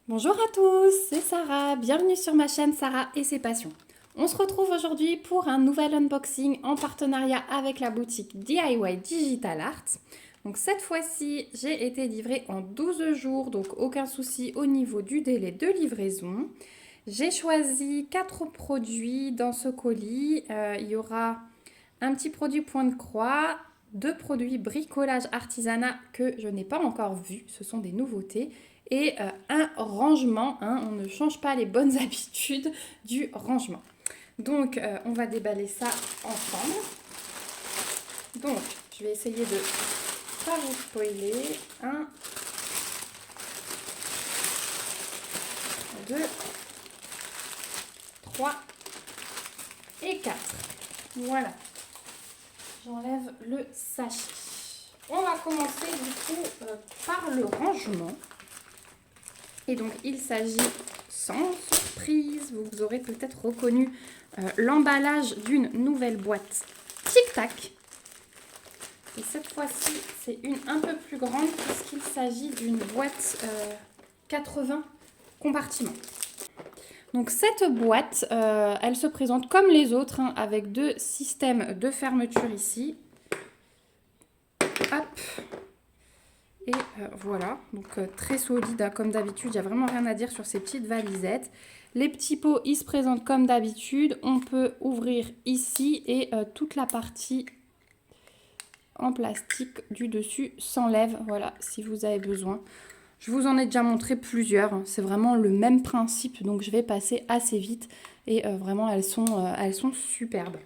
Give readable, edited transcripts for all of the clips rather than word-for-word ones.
Bonjour à tous, c'est Sarah, bienvenue sur ma chaîne Sarah et ses passions. On se retrouve aujourd'hui pour un nouvel unboxing en partenariat avec la boutique DIY Digital Art. Donc cette fois-ci, j'ai été livrée en 12 jours, donc aucun souci au niveau du délai de livraison. J'ai choisi 4 produits dans ce colis. Il y aura un petit produit point de croix, 2 produits bricolage artisanat que je n'ai pas encore vus, ce sont des nouveautés, et un rangement, hein, on ne change pas les bonnes habitudes du rangement. Donc on va déballer ça ensemble. Donc je vais essayer de pas vous spoiler. 1, 2, 3 et 4. Voilà. J'enlève le sachet. On va commencer du coup par le rangement. Et donc il s'agit, sans surprise, vous aurez peut-être reconnu l'emballage d'une nouvelle boîte Tic Tac. Et cette fois-ci, c'est une un peu plus grande puisqu'il s'agit d'une boîte 80 compartiments. Donc cette boîte, elle se présente comme les autres, hein, avec 2 systèmes de fermeture ici. Hop. Et voilà, donc très solide, hein, comme d'habitude, il n'y a vraiment rien à dire sur ces petites valisettes. Les petits pots, ils se présentent comme d'habitude. On peut ouvrir ici et toute la partie en plastique du dessus s'enlève, voilà, si vous avez besoin. Je vous en ai déjà montré plusieurs, hein. C'est vraiment le même principe, donc je vais passer assez vite. Et vraiment, elles sont superbes.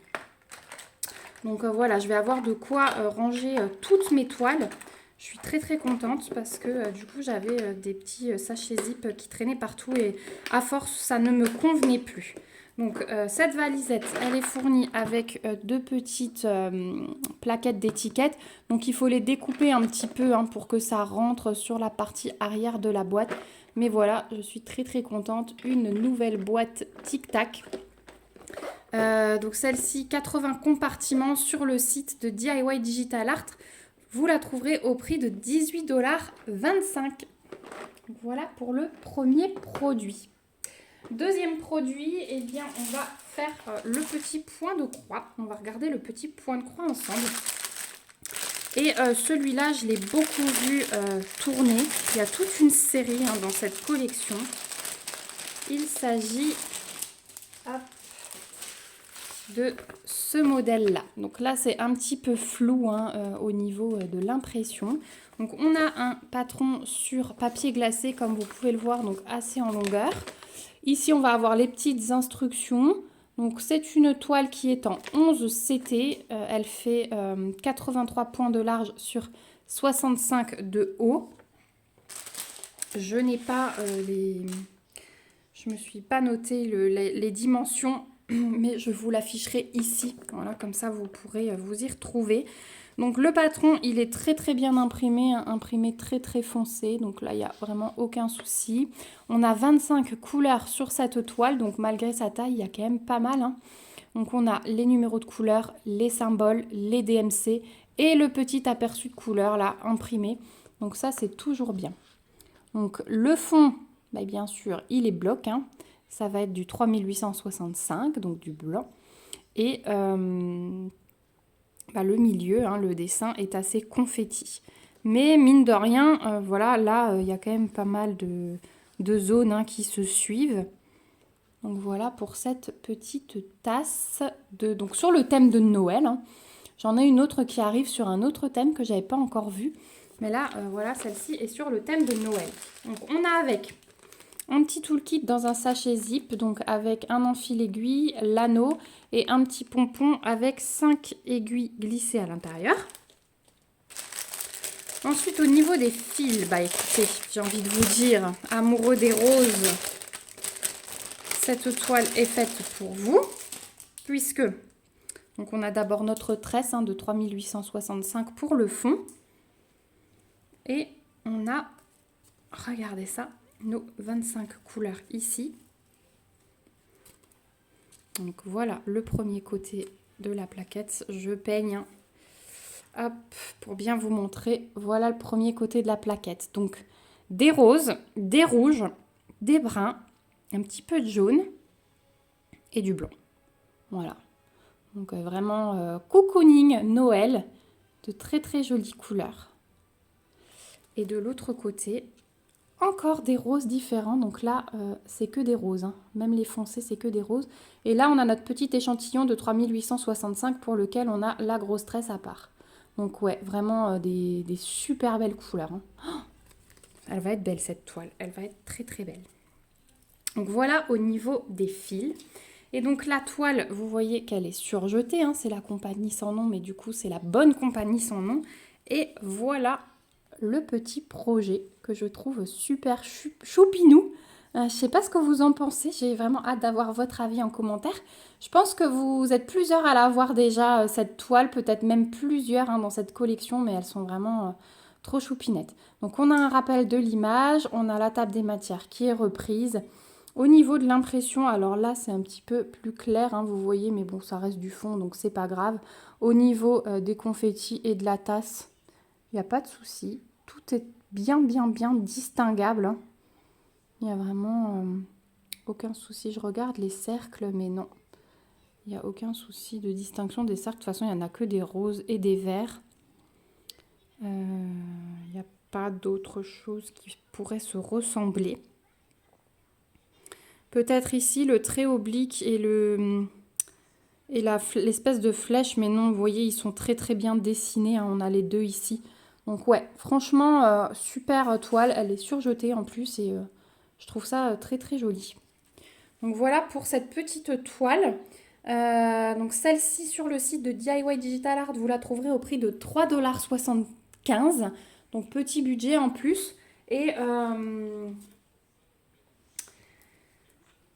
Donc voilà, je vais avoir de quoi ranger toutes mes toiles. Je suis très contente parce que du coup, j'avais des petits sachets zip qui traînaient partout et à force, ça ne me convenait plus. Donc cette valisette, elle est fournie avec 2 petites plaquettes d'étiquettes. Donc il faut les découper un petit peu, hein, pour que ça rentre sur la partie arrière de la boîte. Mais voilà, je suis très contente. Une nouvelle boîte Tic Tac. Donc celle-ci, 80 compartiments sur le site de DIY Digital Art. Vous la trouverez au prix de 18,25 $. Voilà pour le premier produit. Deuxième produit, eh bien, on va faire le petit point de croix. On va regarder le petit point de croix ensemble. Et celui-là, je l'ai beaucoup vu tourner. Il y a toute une série, hein, dans cette collection. Il s'agit de ce modèle-là. Donc là, c'est un petit peu flou, hein, au niveau de l'impression. Donc on a un patron sur papier glacé, comme vous pouvez le voir, donc assez en longueur. Ici, on va avoir les petites instructions. Donc c'est une toile qui est en 11 CT. Elle fait 83 points de large sur 65 de haut. Je n'ai pas je me suis pas noté les dimensions, mais je vous l'afficherai ici. Voilà, comme ça vous pourrez vous y retrouver. Donc le patron, il est très bien imprimé, hein, imprimé très foncé. Donc là, il n'y a vraiment aucun souci. On a 25 couleurs sur cette toile, donc malgré sa taille, il y a quand même pas mal, hein. Donc on a les numéros de couleurs, les symboles, les DMC et le petit aperçu de couleurs là, imprimé. Donc ça, c'est toujours bien. Donc le fond, bah, bien sûr, il est bloc, hein. Ça va être du 3865, donc du blanc. Et bah, le milieu, hein, le dessin est assez confetti. Mais mine de rien, voilà, là, il y a quand même pas mal de zones, hein, qui se suivent. Donc voilà pour cette petite tasse, donc sur le thème de Noël, hein. J'en ai une autre qui arrive sur un autre thème que je n'avais pas encore vu. Mais là, voilà, celle-ci est sur le thème de Noël. Donc on a avec un petit toolkit dans un sachet zip, donc avec un enfil aiguille, l'anneau et un petit pompon avec 5 aiguilles glissées à l'intérieur. Ensuite, au niveau des fils, bah écoutez, j'ai envie de vous dire, amoureux des roses, cette toile est faite pour vous, puisque donc on a d'abord notre tresse, hein, de 3865 pour le fond. Et on a, regardez ça, nos 25 couleurs ici. Donc voilà le premier côté de la plaquette. Je peigne, hein. Hop, pour bien vous montrer. Voilà le premier côté de la plaquette. Donc des roses, des rouges, des bruns, un petit peu de jaune et du blanc. Voilà. Donc vraiment cocooning Noël, de très très jolies couleurs. Et de l'autre côté, encore des roses différents. Donc là, c'est que des roses. Hein. Même les foncés, c'est que des roses. Et là, on a notre petit échantillon de 3865 pour lequel on a la grosse tresse à part. Donc ouais, vraiment des super belles couleurs. Hein. Oh, elle va être belle cette toile. Elle va être très très belle. Donc voilà au niveau des fils. Et donc la toile, vous voyez qu'elle est surjetée. Hein. C'est la compagnie sans nom, mais du coup, c'est la bonne compagnie sans nom. Et voilà le petit projet que je trouve super choupinou. Je ne sais pas ce que vous en pensez, j'ai vraiment hâte d'avoir votre avis en commentaire. Je pense que vous êtes plusieurs à l'avoir déjà, cette toile, peut-être même plusieurs hein, dans cette collection, mais elles sont vraiment trop choupinettes. Donc on a un rappel de l'image, on a la table des matières qui est reprise. Au niveau de l'impression, alors là c'est un petit peu plus clair, hein, vous voyez, mais bon ça reste du fond donc c'est pas grave. Au niveau des confettis et de la tasse, il n'y a pas de souci. Tout est bien distinguable. Hein. Il n'y a vraiment aucun souci. Je regarde les cercles, mais non. Il n'y a aucun souci de distinction des cercles. De toute façon, il n'y en a que des roses et des verts. Il n'y a pas d'autre chose qui pourrait se ressembler. Peut-être ici, le trait oblique et l'espèce de flèche. Mais non, vous voyez, ils sont très très bien dessinés. Hein. On a les deux ici. Donc ouais, franchement, super toile. Elle est surjetée en plus et je trouve ça très très joli. Donc voilà pour cette petite toile. Donc celle-ci sur le site de DIY Digital Art, vous la trouverez au prix de 3,75 $. Donc petit budget en plus. Et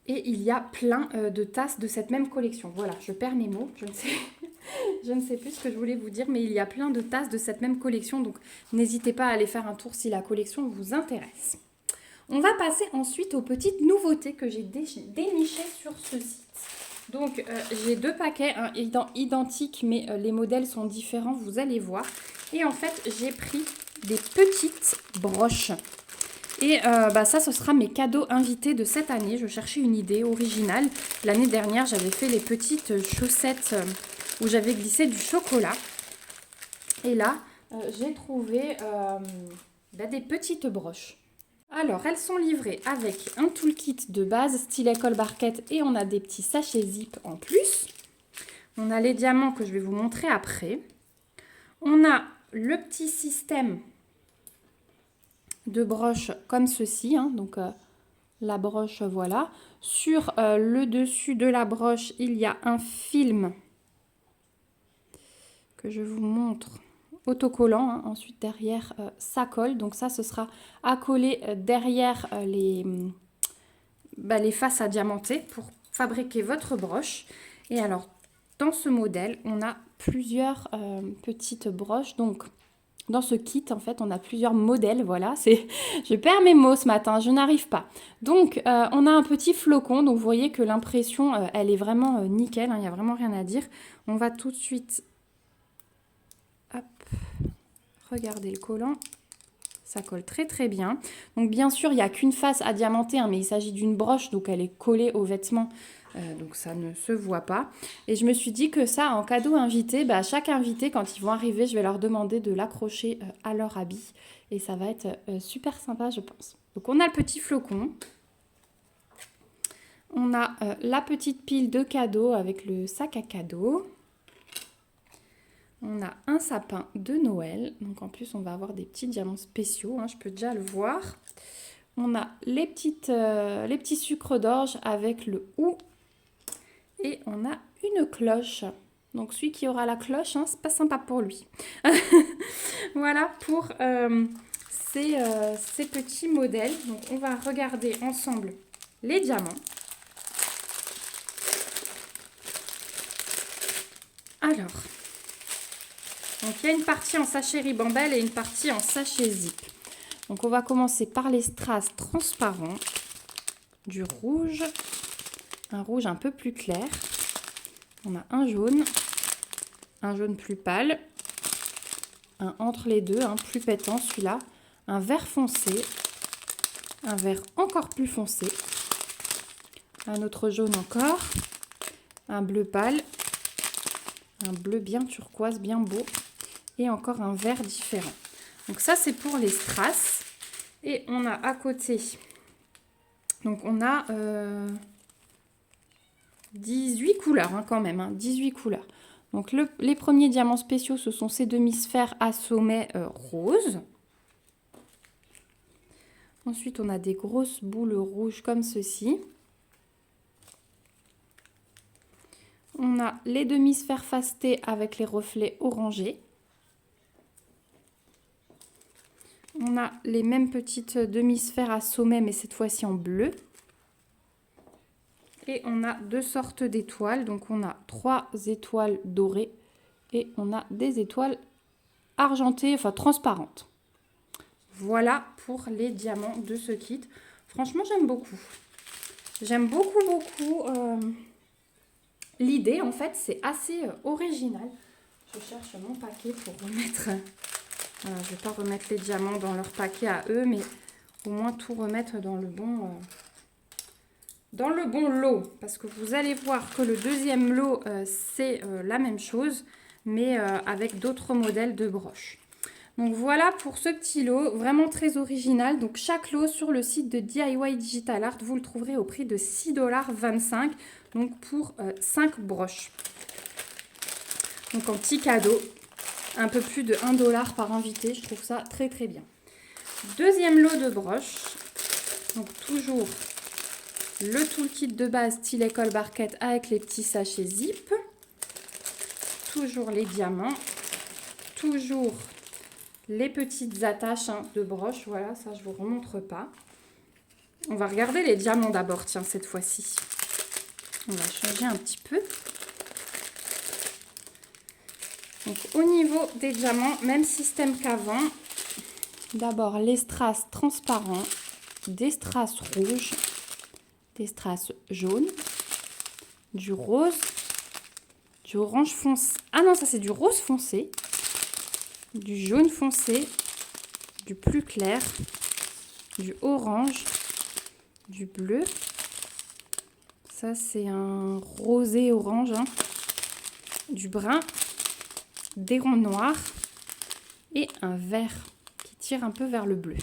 il y a plein de tasses de cette même collection. Voilà, je perds mes mots, je ne sais plus ce que je voulais vous dire, mais il y a plein de tasses de cette même collection. Donc n'hésitez pas à aller faire un tour si la collection vous intéresse. On va passer ensuite aux petites nouveautés que j'ai dénichées sur ce site. Donc j'ai deux paquets identiques, mais les modèles sont différents, vous allez voir. Et en fait, j'ai pris des petites broches. Et ça, ce sera mes cadeaux invités de cette année. Je cherchais une idée originale. L'année dernière, j'avais fait les petites chaussettes où j'avais glissé du chocolat. Et là, j'ai trouvé des petites broches. Alors, elles sont livrées avec un toolkit de base, stylet colle barquette, et on a des petits sachets zip en plus. On a les diamants que je vais vous montrer après. On a le petit système de broche comme ceci, hein, donc la broche, voilà. Sur le dessus de la broche, il y a un film que je vous montre, autocollant. Hein. Ensuite, derrière, ça colle. Donc ça, ce sera à coller derrière les faces à diamanter pour fabriquer votre broche. Et alors, dans ce modèle, on a plusieurs petites broches. Donc, dans ce kit, en fait, on a plusieurs modèles. Voilà, je perds mes mots ce matin, je n'arrive pas. Donc, on a un petit flocon. Donc, vous voyez que l'impression, elle est vraiment nickel. Il n'y a vraiment rien à dire. On va tout de suite... Hop, regardez le collant. Ça colle très très bien. Donc bien sûr, il n'y a qu'une face à diamanter, hein, mais il s'agit d'une broche, donc elle est collée au vêtement, donc ça ne se voit pas. Et je me suis dit que ça, en cadeau invité, chaque invité, quand ils vont arriver, je vais leur demander de l'accrocher à leur habit. Et ça va être super sympa, je pense. Donc on a le petit flocon. On a la petite pile de cadeaux avec le sac à cadeaux. On a un sapin de Noël, donc en plus on va avoir des petits diamants spéciaux, hein, je peux déjà le voir. On a les petits sucres d'orge avec le hou et on a une cloche. Donc celui qui aura la cloche, hein, c'est pas sympa pour lui. Voilà pour ces petits modèles. Donc on va regarder ensemble les diamants. Alors... Donc, il y a une partie en sachet ribambelle et une partie en sachet zip. Donc, on va commencer par les strass transparents, du rouge, un rouge un peu plus clair. On a un jaune plus pâle, un entre les deux, un plus pétant celui-là, un vert foncé, un vert encore plus foncé, un autre jaune encore, un bleu pâle, un bleu bien turquoise, bien beau, et encore un vert différent. Donc ça, c'est pour les strass. Et on a à côté, donc on a 18 couleurs hein, quand même, 18 couleurs. Donc les premiers diamants spéciaux, ce sont ces demi-sphères à sommet rose. Ensuite, on a des grosses boules rouges comme ceci. On a les demi-sphères fastées avec les reflets orangés. On a les mêmes petites demi-sphères à sommet, mais cette fois-ci en bleu. Et on a deux sortes d'étoiles. Donc, on a 3 étoiles dorées et on a des étoiles argentées, enfin transparentes. Voilà pour les diamants de ce kit. Franchement, j'aime beaucoup. J'aime beaucoup l'idée. En fait, c'est assez original. Je cherche mon paquet pour remettre... je ne vais pas remettre les diamants dans leur paquet à eux, mais au moins tout remettre dans le bon lot. Parce que vous allez voir que le deuxième lot, c'est la même chose, mais avec d'autres modèles de broches. Donc voilà pour ce petit lot, vraiment très original. Donc chaque lot sur le site de DIY Digital Art, vous le trouverez au prix de 6,25 $, donc pour 5 broches. Donc en petit cadeau. Un peu plus de 1 $ par invité, je trouve ça très très bien. Deuxième lot de broches, donc toujours le toolkit de base style école barquette avec les petits sachets zip. Toujours les diamants, toujours les petites attaches de broches, voilà, ça je ne vous remontre pas. On va regarder les diamants d'abord, tiens, cette fois-ci. On va changer un petit peu. Donc, au niveau des diamants, même système qu'avant. D'abord, les strass transparents, des strass rouges, des strass jaunes, du rose, du orange foncé. Ah non, ça c'est du rose foncé, du jaune foncé, du plus clair, du orange, du bleu. Ça c'est un rosé orange, hein, du brun, des ronds noirs et un vert qui tire un peu vers le bleu.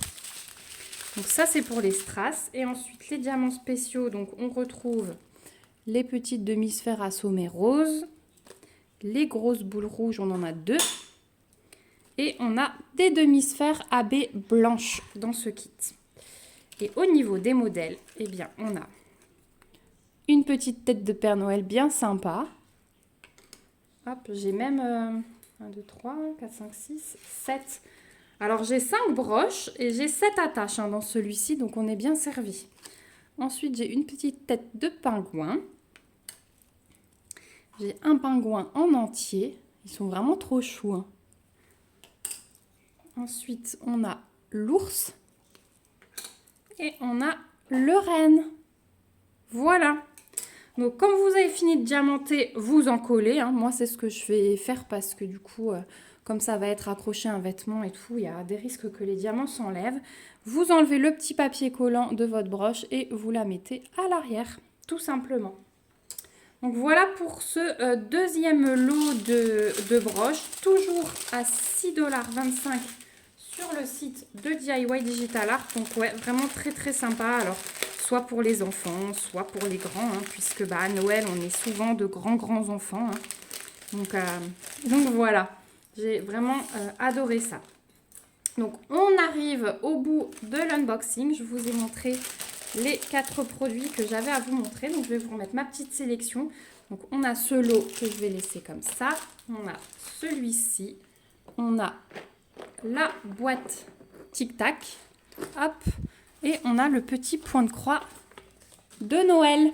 Donc ça c'est pour les strass. Et ensuite les diamants spéciaux, donc on retrouve les petites demi-sphères à sommet rose, les grosses boules rouges, on en a 2. Et on a des demi-sphères à baies blanches dans ce kit. Et au niveau des modèles, eh bien on a une petite tête de Père Noël bien sympa. Hop, j'ai même 1, 2, 3, 4, 5, 6, 7. Alors j'ai 5 broches et j'ai 7 attaches dans celui-ci, donc on est bien servi. Ensuite j'ai une petite tête de pingouin. J'ai un pingouin en entier. Ils sont vraiment trop choux. Hein. Ensuite on a l'ours. Et on a le renne. Voilà. Donc, quand vous avez fini de diamanter, vous en collez. Hein. Moi, c'est ce que je vais faire parce que du coup, comme ça va être accroché à un vêtement et tout, il y a des risques que les diamants s'enlèvent. Vous enlevez le petit papier collant de votre broche et vous la mettez à l'arrière, tout simplement. Donc, voilà pour ce deuxième lot de broches, toujours à 6,25 $ sur le site de DIY Digital Art. Donc, ouais, vraiment très, très sympa. Alors, soit pour les enfants, soit pour les grands, hein, puisque à Noël, on est souvent de grands enfants. Hein. Donc voilà, j'ai vraiment adoré ça. Donc on arrive au bout de l'unboxing. Je vous ai montré les 4 produits que j'avais à vous montrer. Donc je vais vous remettre ma petite sélection. Donc on a ce lot que je vais laisser comme ça. On a celui-ci. On a la boîte Tic Tac. Hop. Et on a le petit point de croix de Noël.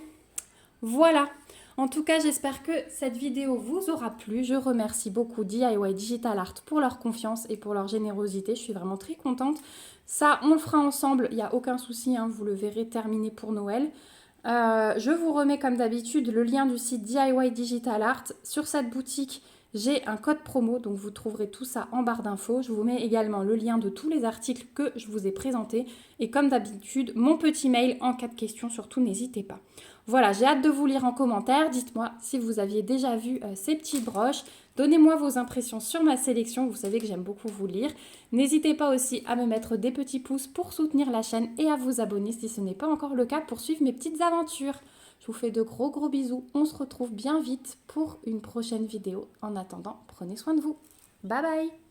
Voilà. En tout cas, j'espère que cette vidéo vous aura plu. Je remercie beaucoup DIY Digital Art pour leur confiance et pour leur générosité. Je suis vraiment très contente. Ça, on le fera ensemble. Il n'y a aucun souci. Hein, vous le verrez terminé pour Noël. Je vous remets comme d'habitude le lien du site DIY Digital Art. Sur cette boutique, j'ai un code promo, donc vous trouverez tout ça en barre d'infos. Je vous mets également le lien de tous les articles que je vous ai présentés. Et comme d'habitude, mon petit mail en cas de questions, surtout n'hésitez pas. Voilà, j'ai hâte de vous lire en commentaire. Dites-moi si vous aviez déjà vu ces petites broches. Donnez-moi vos impressions sur ma sélection. Vous savez que j'aime beaucoup vous lire. N'hésitez pas aussi à me mettre des petits pouces pour soutenir la chaîne et à vous abonner si ce n'est pas encore le cas pour suivre mes petites aventures. Je vous fais de gros bisous. On se retrouve bien vite pour une prochaine vidéo. En attendant, prenez soin de vous. Bye bye!